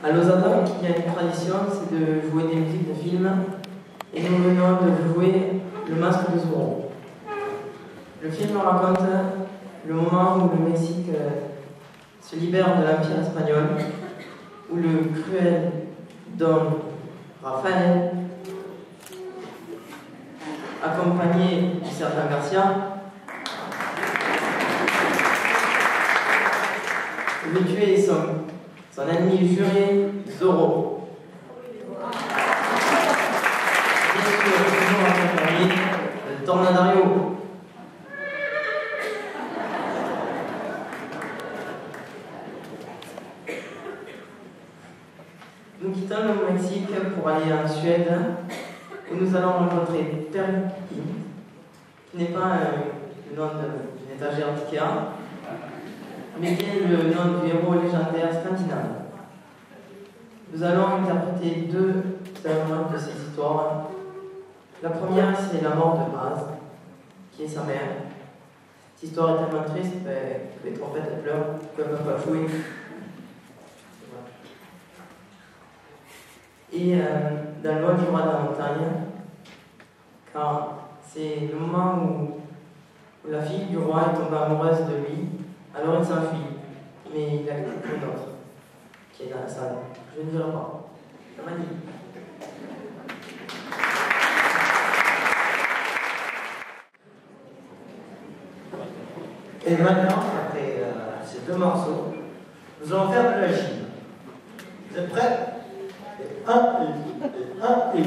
À Lausanne, il y a une tradition, c'est de jouer des musiques de films, et nous venons de jouer Le Masque de Zorro. Le film raconte le moment où le Mexique se libère de l'Empire espagnol, où le cruel Don Rafael, accompagné du sergent Garcia, veut tuer son ennemi juré, Zorro. Bien sûr, toujours accompagné de Tornadario. Nous quittons le Mexique pour aller en Suède, où nous allons rencontrer Perry, qui n'est pas le nom d'une étagère d'Ikea, mais bien le nom du héros légendaire scandinave. Nous allons interpréter deux éléments de cette histoire. La première, c'est la mort de Baz, qui est sa mère. Cette histoire est tellement triste que les trompettes elles pleurent, qu'elles ne peuvent pas jouer. Et dans le vol du roi de la montagne, car c'est le moment où la fille du roi est tombée amoureuse de lui, alors il s'enfuit, mais il a quelqu'un d'autre qui est dans la salle. Je ne dirai pas. Ça m'a dit. Et maintenant, après ces deux morceaux, nous allons faire de la gym. Vous êtes prêts? Et un et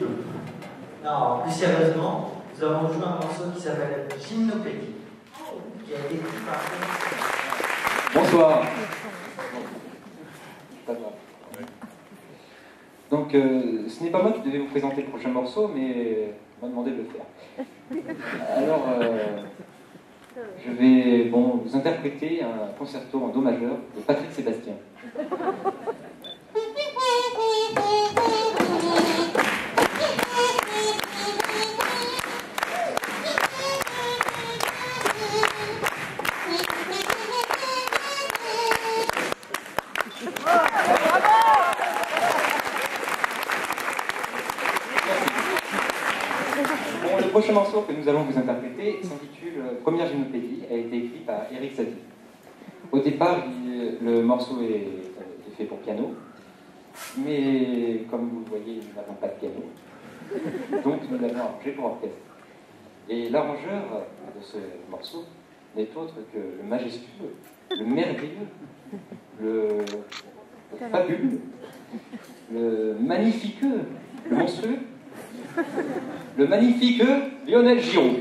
deux. Non, plus sérieusement, nous avons joué un morceau qui s'appelle Gymnopédie, qui a été écrit par... Bonsoir. Donc, ce n'est pas moi qui devais vous présenter le prochain morceau, mais on m'a demandé de le faire. Alors, je vais vous interpréter un concerto en do majeur de Patrick Sébastien. Le prochain morceau que nous allons vous interpréter s'intitule Première Gymnopédie, a été écrit par Eric Satie. Au départ, le morceau est fait pour piano, mais comme vous le voyez, nous n'avons pas de piano, donc nous l'avons arrangé pour orchestre. Et l'arrangeur de ce morceau n'est autre que le majestueux, le merveilleux, le fabuleux, le magnifiqueux, le monstrueux, le magnifique Lionel Giraud.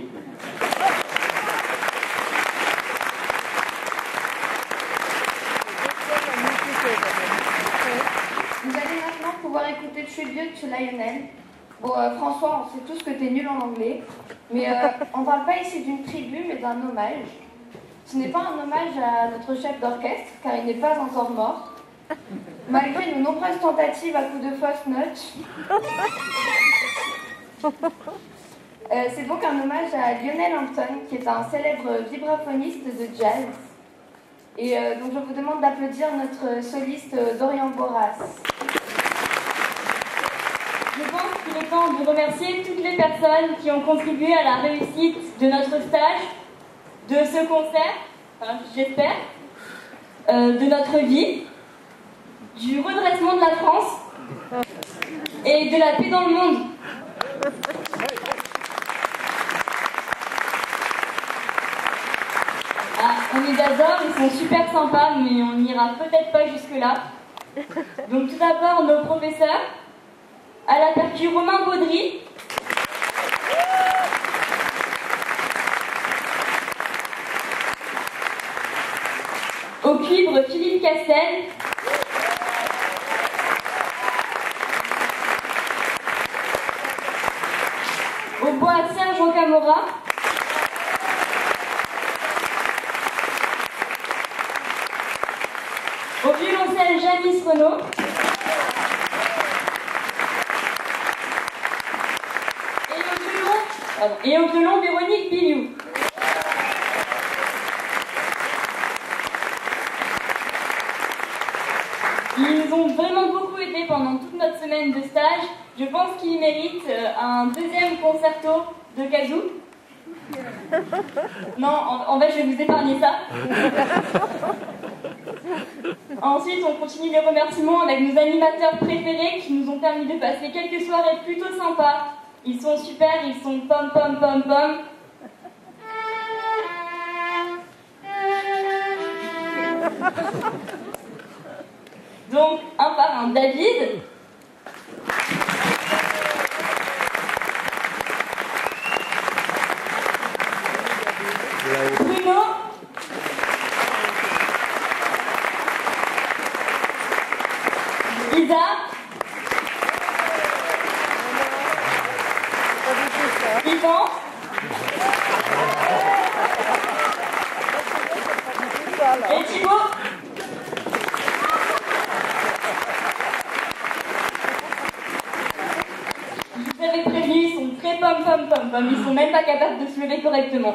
Vous allez maintenant pouvoir écouter Tribute to Lionel. Bon, François, on sait tous que t'es nul en anglais, mais on parle pas ici d'une tribu, mais d'un hommage. Ce n'est pas un hommage à notre chef d'orchestre, car il n'est pas encore mort, malgré nos nombreuses tentatives à coups de fausses notes. C'est donc un hommage à Lionel Hampton, qui est un célèbre vibraphoniste de jazz. Et donc je vous demande d'applaudir notre soliste Dorian Boras. Je pense qu'il est temps de remercier toutes les personnes qui ont contribué à la réussite de notre stage, de ce concert, enfin, j'espère, de notre vie, du redressement de la France et de la paix dans le monde. Ah, on est d'accord, ils sont super sympas, mais on n'ira peut-être pas jusque-là. Donc tout d'abord, nos professeurs, à la percu Romain Baudry, au cuivre Philippe Castel, au bois Serge Camora, au violoncelle Janice Renaud, et au violon Véronique Biliou. Ils nous ont vraiment beaucoup aidés pendant toute notre semaine de stage. Je pense qu'ils méritent un deuxième concerto de kazoo. Non, en fait, je vais vous épargner ça. Ensuite, on continue les remerciements avec nos animateurs préférés qui nous ont permis de passer quelques soirées plutôt sympas. Ils sont super, ils sont pom pom pom pom. Donc, un par un, David. Bruno. Isa. Yvan. Et Thibaut. Je vous avais prévenu, ils sont très pom. Ils sont même pas capables de se lever correctement.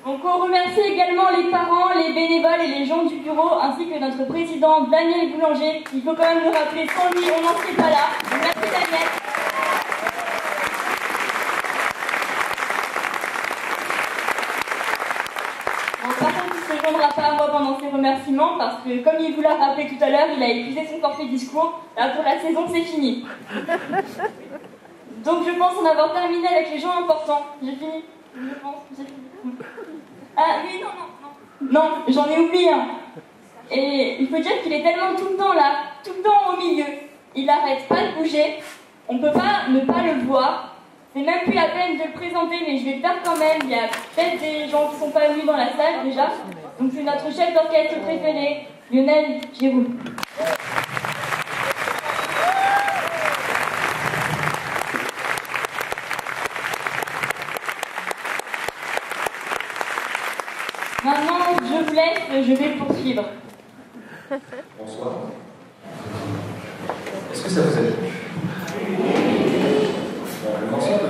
Donc on remercie également les parents, les bénévoles et les gens du bureau, ainsi que notre président Daniel Boulanger. Il faut quand même le rappeler, sans lui on n'en serait pas là. Donc, merci Daniel. Bon, par contre, il ne se joindra pas à moi pendant ses remerciements, parce que comme il vous l'a rappelé tout à l'heure, il a épuisé son forfait discours. Là pour la saison c'est fini. Donc je pense en avoir terminé avec les gens importants. J'ai fini. Je pense, j'ai fini. Ah oui, non, j'en ai oublié un. Et il faut dire qu'il est tellement tout le temps là, tout le temps au milieu. Il n'arrête pas de bouger. On ne peut pas ne pas le voir. C'est même plus la peine de le présenter, mais je vais le faire quand même. Il y a peut-être des gens qui ne sont pas venus dans la salle déjà. Donc c'est notre chef d'orchestre préféré, Lionel Giroud. Maintenant, je vous laisse, je vais poursuivre. Bonsoir. Est-ce que ça vous a plu? Le morceau que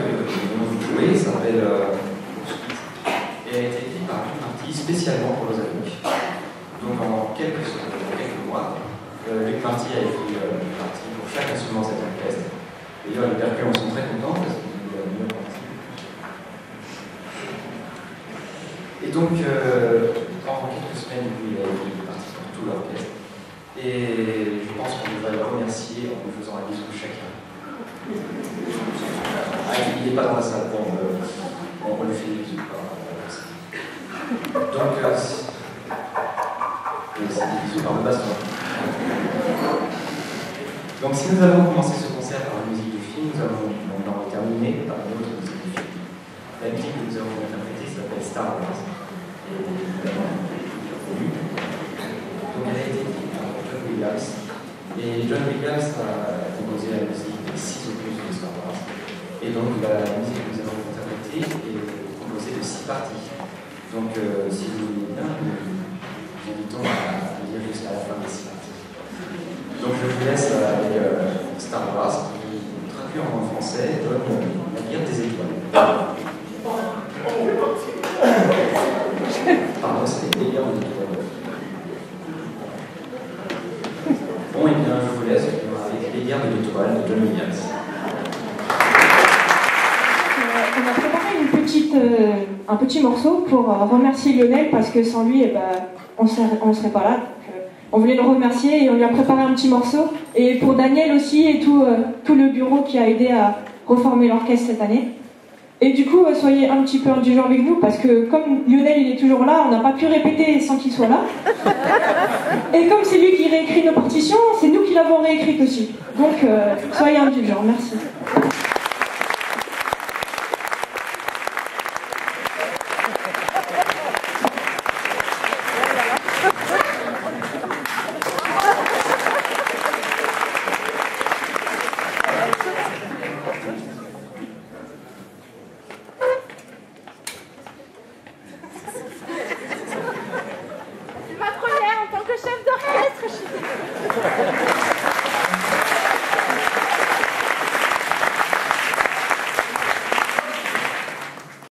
vous jouez s'appelle et a été écrit par une partie spécialement pour nos amis. Donc en quelques mois, Luc Marty a écrit une partie pour chaque instrument de cet orchestre. D'ailleurs, les percus en sont très contents parce qu'ils ont la meilleure partie. Et donc, en quelques semaines, il a écrit une partie pour tout l'orchestre. Et je pense qu'on devrait le remercier en nous faisant un bisou chacun. Ah, il n'est pas dans la salle, bon, on lui fait des bisous. Donc, c'est des bisous par le baston. Donc, si nous avons commencé ce concert par la musique du film, nous allons terminer par une autre musique du film. La musique que nous avons interprétée s'appelle Star Wars. Et évidemment, connue. Donc, elle a été écrite par John Williams. Et John Williams a composé la musique des 6 opus de Star Wars. Et donc, la musique que nous avons interprétée est composée de 6 parties. Donc, si vous voulez bien, nous invitons à lire jusqu'à la fin des 6 parties. Donc, je vous laisse avec Star Wars, qui, traduit en français, donne la guerre des étoiles. Pardon, c'est les guerres des étoiles. Bon, et bien, je vous laisse avec les guerres de l'étoile de John Williams. On a préparé un petit morceau pour remercier Lionel parce que sans lui, on ne serait pas là. Donc, on voulait le remercier et on lui a préparé un petit morceau. Et pour Daniel aussi et tout le bureau qui a aidé à reformer l'orchestre cette année. Et du coup, soyez un petit peu indulgents avec nous parce que comme Lionel il est toujours là, on n'a pas pu répéter sans qu'il soit là. Et comme c'est lui qui réécrit nos partitions, c'est nous qui l'avons réécrite aussi. Donc, soyez indulgents. Merci.